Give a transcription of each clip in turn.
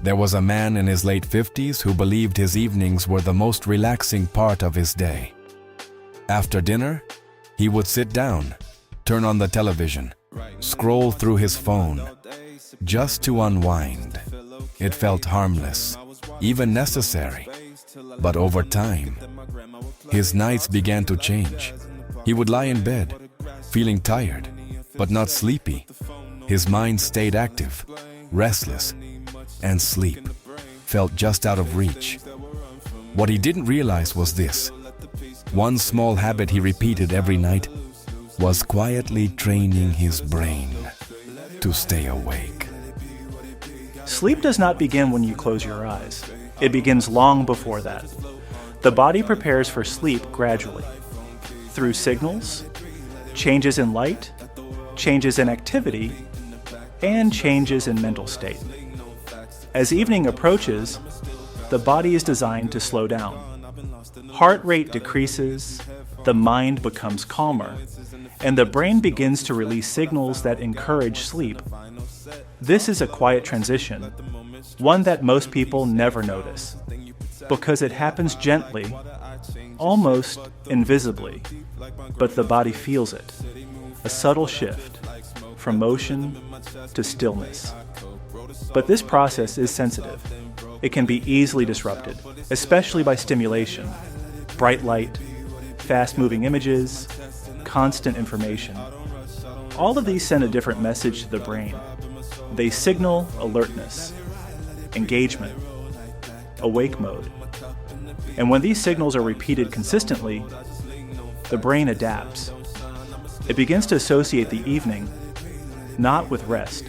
There was a man in his late 50s who believed his evenings were the most relaxing part of his day. After dinner, he would sit down, turn on the television, scroll through his phone, just to unwind. It felt harmless, even necessary. But over time, his nights began to change. He would lie in bed, feeling tired, but not sleepy. His mind stayed active, restless, and sleep felt just out of reach. What he didn't realize was this: one small habit he repeated every night was quietly training his brain to stay awake. Sleep does not begin when you close your eyes. It begins long before that. The body prepares for sleep gradually, through signals, changes in light, changes in activity, and changes in mental state. As evening approaches, the body is designed to slow down. Heart rate decreases, the mind becomes calmer, and the brain begins to release signals that encourage sleep. This is a quiet transition, one that most people never notice, because it happens gently, almost invisibly, but the body feels it, a subtle shift from motion to stillness. But this process is sensitive. It can be easily disrupted, especially by stimulation, bright light, fast-moving images, constant information. All of these send a different message to the brain. They signal alertness, engagement, awake mode. And when these signals are repeated consistently, the brain adapts. It begins to associate the evening not with rest,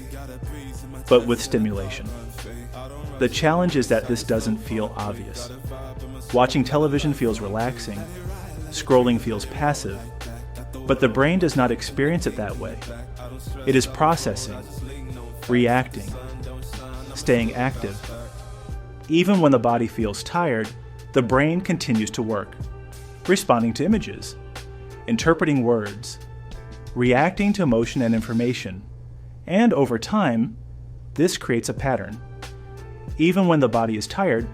but with stimulation. The challenge is that this doesn't feel obvious. Watching television feels relaxing, scrolling feels passive, but the brain does not experience it that way. It is processing, reacting, staying active. Even when the body feels tired, the brain continues to work, responding to images, interpreting words, reacting to emotion and information. And over time, this creates a pattern. Even when the body is tired,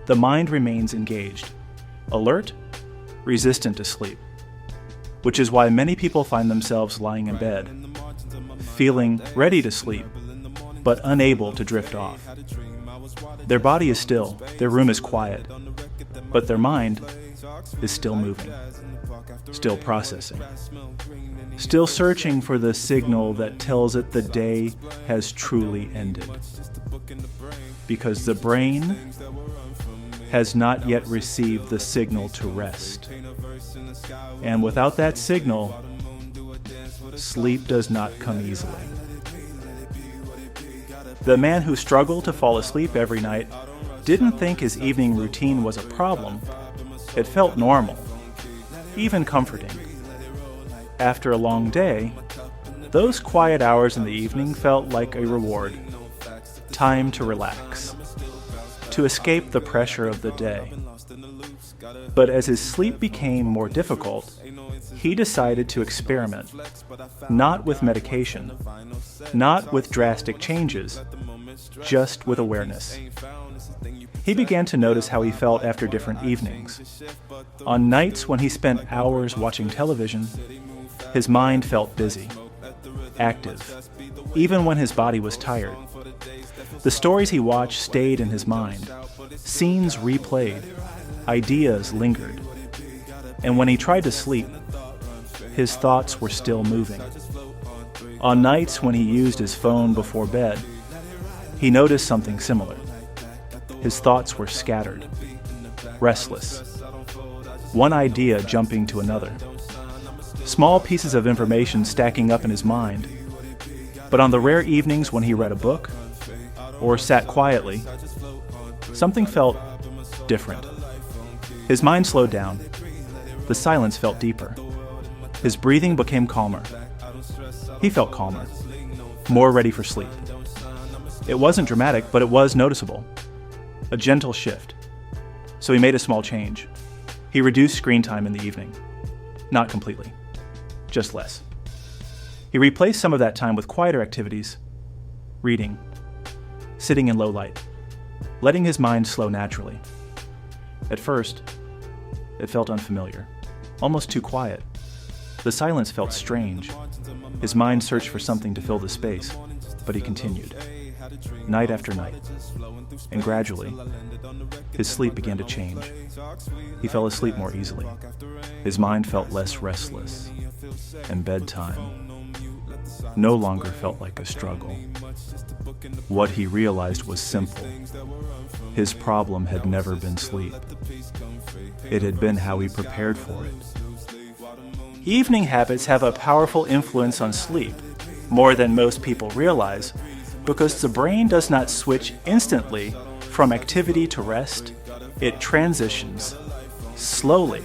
the mind remains engaged, alert, resistant to sleep. Which is why many people find themselves lying in bed, feeling ready to sleep, but unable to drift off. Their body is still, their room is quiet, but their mind is still moving, still processing, still searching for the signal that tells it the day has truly ended. Because the brain has not yet received the signal to rest. And without that signal, sleep does not come easily. The man who struggled to fall asleep every night didn't think his evening routine was a problem. It felt normal, even comforting. After a long day, those quiet hours in the evening felt like a reward. Time to relax, to escape the pressure of the day. But as his sleep became more difficult, he decided to experiment, not with medication, not with drastic changes, just with awareness. He began to notice how he felt after different evenings. On nights when he spent hours watching television, his mind felt busy, active, even when his body was tired. The stories he watched stayed in his mind. Scenes replayed, ideas lingered. And when he tried to sleep, his thoughts were still moving. On nights when he used his phone before bed, he noticed something similar. His thoughts were scattered, restless, one idea jumping to another. Small pieces of information stacking up in his mind. But on the rare evenings when he read a book or sat quietly, something felt different. His mind slowed down. The silence felt deeper. His breathing became calmer. He felt calmer, more ready for sleep. It wasn't dramatic, but it was noticeable. A gentle shift. So he made a small change. He reduced screen time in the evening. Not completely, just less. He replaced some of that time with quieter activities, reading, sitting in low light, letting his mind slow naturally. At first, it felt unfamiliar, almost too quiet. The silence felt strange. His mind searched for something to fill the space, but he continued, night after night. And gradually, his sleep began to change. He fell asleep more easily. His mind felt less restless, and bedtime no longer felt like a struggle. What he realized was simple. His problem had never been sleep. It had been how he prepared for it. Evening habits have a powerful influence on sleep, more than most people realize, because the brain does not switch instantly from activity to rest. It transitions slowly,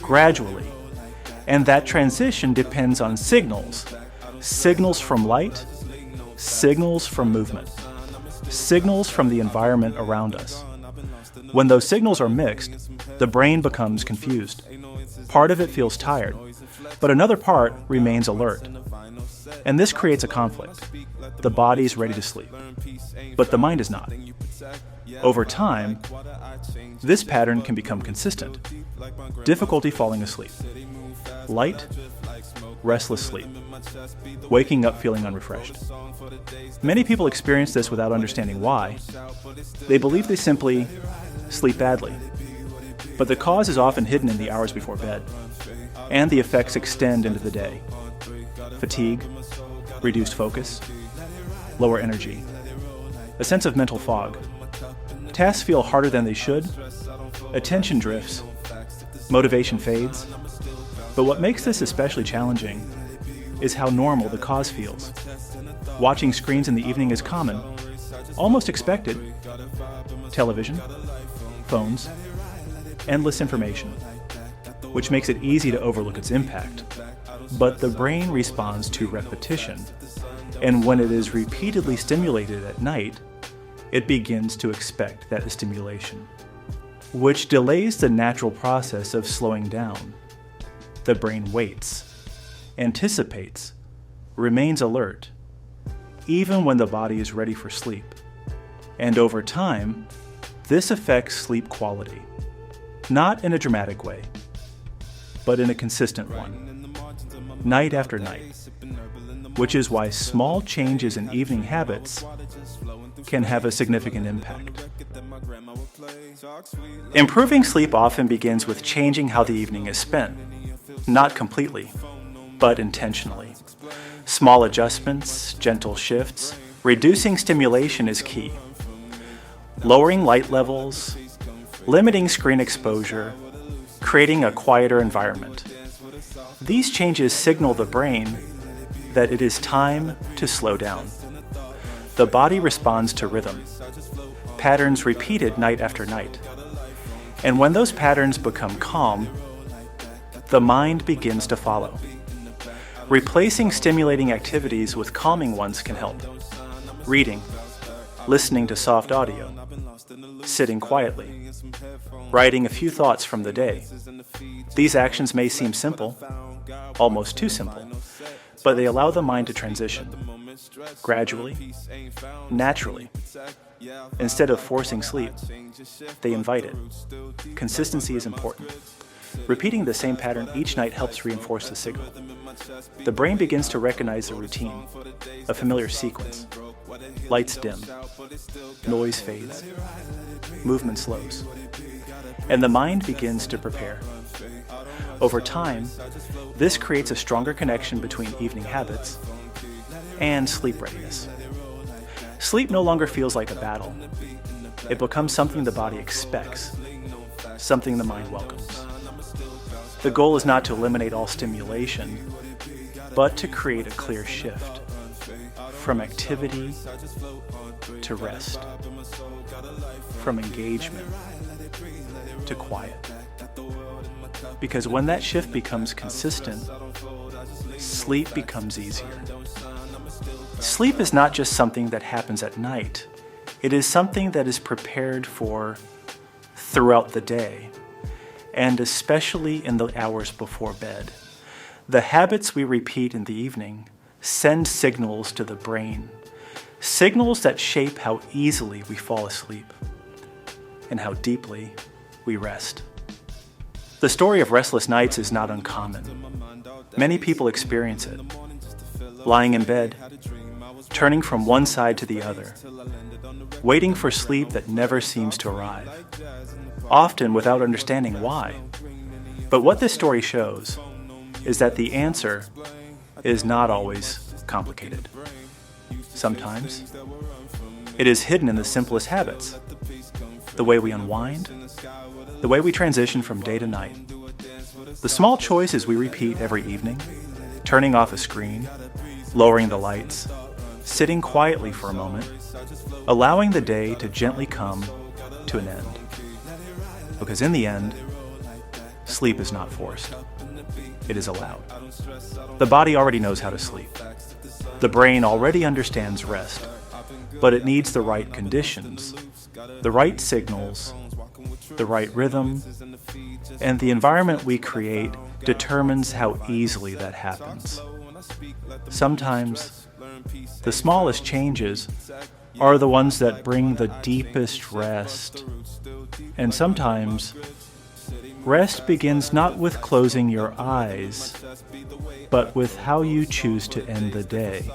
gradually, and that transition depends on signals. Signals from light, signals from movement, signals from the environment around us. When those signals are mixed, the brain becomes confused. Part of it feels tired, but another part remains alert. And this creates a conflict. The body's ready to sleep, but the mind is not. Over time, this pattern can become consistent. Difficulty falling asleep. Light, restless sleep. Waking up feeling unrefreshed. Many people experience this without understanding why. They believe they simply sleep badly. But the cause is often hidden in the hours before bed, and the effects extend into the day. Fatigue, reduced focus, lower energy, a sense of mental fog. Tasks feel harder than they should, attention drifts, motivation fades. But what makes this especially challenging is how normal the cause feels. Watching screens in the evening is common, almost expected. Television, phones, endless information, which makes it easy to overlook its impact. But the brain responds to repetition, and when it is repeatedly stimulated at night, it begins to expect that stimulation, which delays the natural process of slowing down. The brain waits, anticipates, remains alert, even when the body is ready for sleep. And over time, this affects sleep quality, not in a dramatic way, but in a consistent one, night after night, which is why small changes in evening habits can have a significant impact. Improving sleep often begins with changing how the evening is spent, not completely, but intentionally. Small adjustments, gentle shifts, reducing stimulation is key. Lowering light levels, limiting screen exposure, creating a quieter environment. These changes signal the brain that it is time to slow down. The body responds to rhythm, patterns repeated night after night. And when those patterns become calm, the mind begins to follow. Replacing stimulating activities with calming ones can help. Reading, listening to soft audio, sitting quietly, writing a few thoughts from the day. These actions may seem simple, almost too simple, but they allow the mind to transition, gradually, naturally. Instead of forcing sleep, they invite it. Consistency is important. Repeating the same pattern each night helps reinforce the signal. The brain begins to recognize a routine, a familiar sequence. Lights dim, noise fades, movement slows, and the mind begins to prepare. Over time, this creates a stronger connection between evening habits and sleep readiness. Sleep no longer feels like a battle. It becomes something the body expects, something the mind welcomes. The goal is not to eliminate all stimulation, but to create a clear shift from activity to rest, from engagement to quiet. Because when that shift becomes consistent, sleep becomes easier. Sleep is not just something that happens at night. It is something that is prepared for throughout the day, and especially in the hours before bed. The habits we repeat in the evening send signals to the brain, signals that shape how easily we fall asleep. and how deeply we rest. The story of restless nights is not uncommon. Many people experience it. Lying in bed, turning from one side to the other, waiting for sleep that never seems to arrive, often without understanding why. But what this story shows is that the answer is not always complicated. Sometimes it is hidden in the simplest habits, the way we unwind, the way we transition from day to night, the small choices we repeat every evening, turning off a screen, lowering the lights, sitting quietly for a moment, allowing the day to gently come to an end. Because in the end, sleep is not forced. It is allowed. The body already knows how to sleep. The brain already understands rest, but it needs the right conditions, the right signals, the right rhythm, and the environment we create determines how easily that happens. Sometimes, the smallest changes are the ones that bring the deepest rest. And sometimes, rest begins not with closing your eyes, but with how you choose to end the day.